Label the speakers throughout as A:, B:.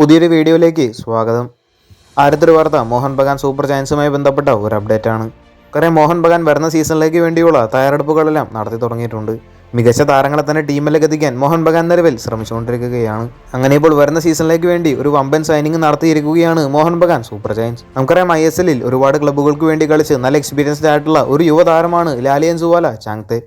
A: പുതിയൊരു വീഡിയോയിലേക്ക് സ്വാഗതം. ആദ്യത്തെ വാർത്ത മോഹൻ ബഗാൻ സൂപ്പർ ജയൻസുമായി ബന്ധപ്പെട്ട ഒരു അപ്ഡേറ്റ് ആണ്. കാരണം മോഹൻ ബഗാൻ വരുന്ന സീസണിലേക്ക് വേണ്ടിയുള്ള തയ്യാറെടുപ്പുകളെല്ലാം നടത്തി തുടങ്ങിയിട്ടുണ്ട്. മികച്ച താരങ്ങളെ തന്നെ ടീമിലേക്ക് എത്തിക്കാൻ മോഹൻ ബഗാൻ നിലവിൽ ശ്രമിച്ചുകൊണ്ടിരിക്കുകയാണ്. അങ്ങനെ ഇപ്പോൾ വരുന്ന സീസണിലേക്ക് വേണ്ടി ഒരു വമ്പൻ സൈനിങ് നടത്തിയിരിക്കുകയാണ് മോഹൻ ബഗാൻ സൂപ്പർ ജയൻസ്. നമുക്കറിയാം ISL ഒരുപാട് ക്ലബ്ബുകൾക്ക് വേണ്ടി കളിച്ച് നല്ല എക്സ്പീരിയൻസ്ഡ് ആയിട്ടുള്ള ഒരു യുവതാരമാണ് ലാലിയൻ സുവാല ചാങ്തെ.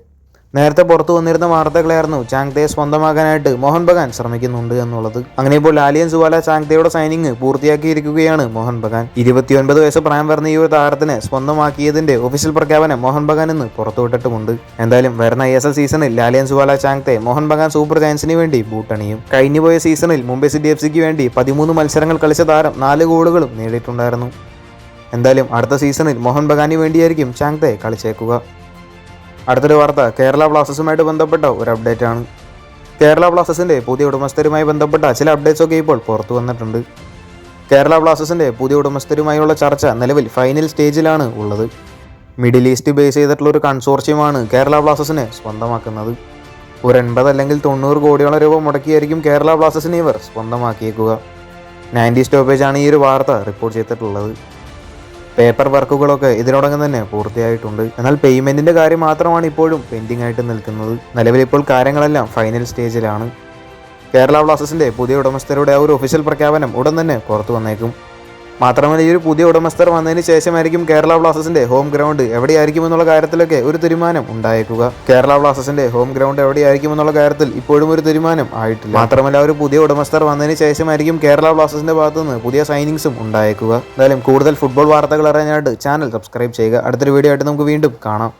A: നേരത്തെ പുറത്തു വന്നിരുന്ന വാർത്തകളായിരുന്നു ചാങ്തയെ സ്വന്തമാക്കാനായിട്ട് മോഹൻ ബഗാൻ ശ്രമിക്കുന്നുണ്ട് എന്നുള്ളത്. അങ്ങനെ ഇപ്പോൾ ലാലിയൻ സുവാല ചാങ്തയുടെ സൈനിങ് പൂർത്തിയാക്കിയിരിക്കുകയാണ് മോഹൻ ബഗാൻ. 29 വയസ്സ് പ്രായം വരുന്ന ഈ ഒരു താരത്തിനെ സ്വന്തമാക്കിയതിന്റെ ഒഫീഷ്യൽ പ്രഖ്യാപനം മോഹൻ ബഗാൻ ഇന്ന് പുറത്തുവിട്ടിട്ടുമുണ്ട്. എന്തായാലും വരുന്ന ISL സീസണിൽ ലാലിയൻ സുവാല ചാങ്തെ മോഹൻ ബഗാൻ സൂപ്പർ ജയൻസിന് വേണ്ടി ബൂട്ടണിയും. കഴിഞ്ഞുപോയ സീസണിൽ മുംബൈ സിറ്റി FCക്ക് വേണ്ടി 13 മത്സരങ്ങൾ കളിച്ച താരം 4 ഗോളുകളും നേടിയിട്ടുണ്ടായിരുന്നു. എന്തായാലും അടുത്ത സീസണിൽ മോഹൻ ബഗാന് വേണ്ടിയായിരിക്കും ചാങ്തെ കളിച്ചേക്കുക. അടുത്തൊരു വാർത്ത കേരള ബ്ലാസ്റ്റേഴ്സുമായിട്ട് ബന്ധപ്പെട്ട ഒരു അപ്ഡേറ്റ് ആണ്. കേരള ബ്ലാസ്റ്റേഴ്സിന്റെ പുതിയ ഉടമസ്ഥരുമായി ബന്ധപ്പെട്ട ചില അപ്ഡേറ്റ്സ് ഒക്കെ ഇപ്പോൾ പുറത്തു വന്നിട്ടുണ്ട്. കേരള ബ്ലാസ്റ്റേഴ്സിന്റെ പുതിയ ഉടമസ്ഥരുമായുള്ള ചർച്ച നിലവിൽ ഫൈനൽ സ്റ്റേജിലാണ് ഉള്ളത്. മിഡിൽ ഈസ്റ്റ് ബേസ് ചെയ്തിട്ടുള്ള ഒരു കൺസോർഷ്യമാണ് കേരള ബ്ലാസ്റ്റേഴ്സിനെ സ്വന്തമാക്കുന്നത്. ഒരു 80 അല്ലെങ്കിൽ 90 കോടിയോളം രൂപ മുടക്കിയായിരിക്കും കേരള ബ്ലാസ്റ്റേഴ്സിനെ ഇവർ സ്വന്തമാക്കിയേക്കുക. 90 സ്റ്റോപ്പേജാണ് ഈ ഒരു വാർത്ത റിപ്പോർട്ട് ചെയ്തിട്ടുള്ളത്. പേപ്പർ വർക്കുകളൊക്കെ ഇതിനോടകം തന്നെ പൂർത്തിയായിട്ടുണ്ട്. എന്നാൽ പേയ്മെന്റിന്റെ കാര്യം മാത്രമാണ് ഇപ്പോഴും പെൻഡിംഗ് ആയിട്ട് നിൽക്കുന്നത്. നിലവിൽ ഇപ്പോൾ കാര്യങ്ങളെല്ലാം ഫൈനൽ സ്റ്റേജിലാണ്. കേരള ബ്ലാസ്റ്റേഴ്സിന്റെ പുതിയ ഉടമസ്ഥരുടെ ആ ഒരു ഒഫീഷ്യൽ പ്രഖ്യാപനം ഉടൻ തന്നെ പുറത്തു വന്നേക്കും. മാത്രമല്ല ഈ ഒരു പുതിയ ഉടമസ്ഥർ വന്നതിന് ശേഷമായിരിക്കും കേരള ബ്ലാസ്റ്റേഴ്സിന്റെ ഹോം ഗ്രൗണ്ട് എവിടെയായിരിക്കുമെന്നുള്ള കാര്യത്തിലൊക്കെ ഒരു തീരുമാനം ഉണ്ടായേക്കുക. കേരള ബ്ലാസ്റ്റേഴ്സിന്റെ ഹോം ഗ്രൗണ്ട് എവിടെയായിരിക്കുമെന്നുള്ള കാര്യത്തിൽ ഇപ്പോഴും ഒരു തീരുമാനം ആയിട്ടില്ല. മാത്രമല്ല ഒരു പുതിയ ഉടമസ്ഥർ വന്നതിന് ശേഷമായിരിക്കും കേരള ബ്ലാസ്റ്റേഴ്സിന്റെ ഭാഗത്തുനിന്ന് പുതിയ സൈനിങ്സും ഉണ്ടായേക്കുക. എന്തായാലും കൂടുതൽ ഫുട്ബോൾ വാർത്തകൾ അറിയാനായിട്ട് ചാനൽ സബ്സ്ക്രൈബ് ചെയ്യുക. അടുത്തൊരു വീഡിയോ ആയിട്ട് നമുക്ക് വീണ്ടും കാണാം.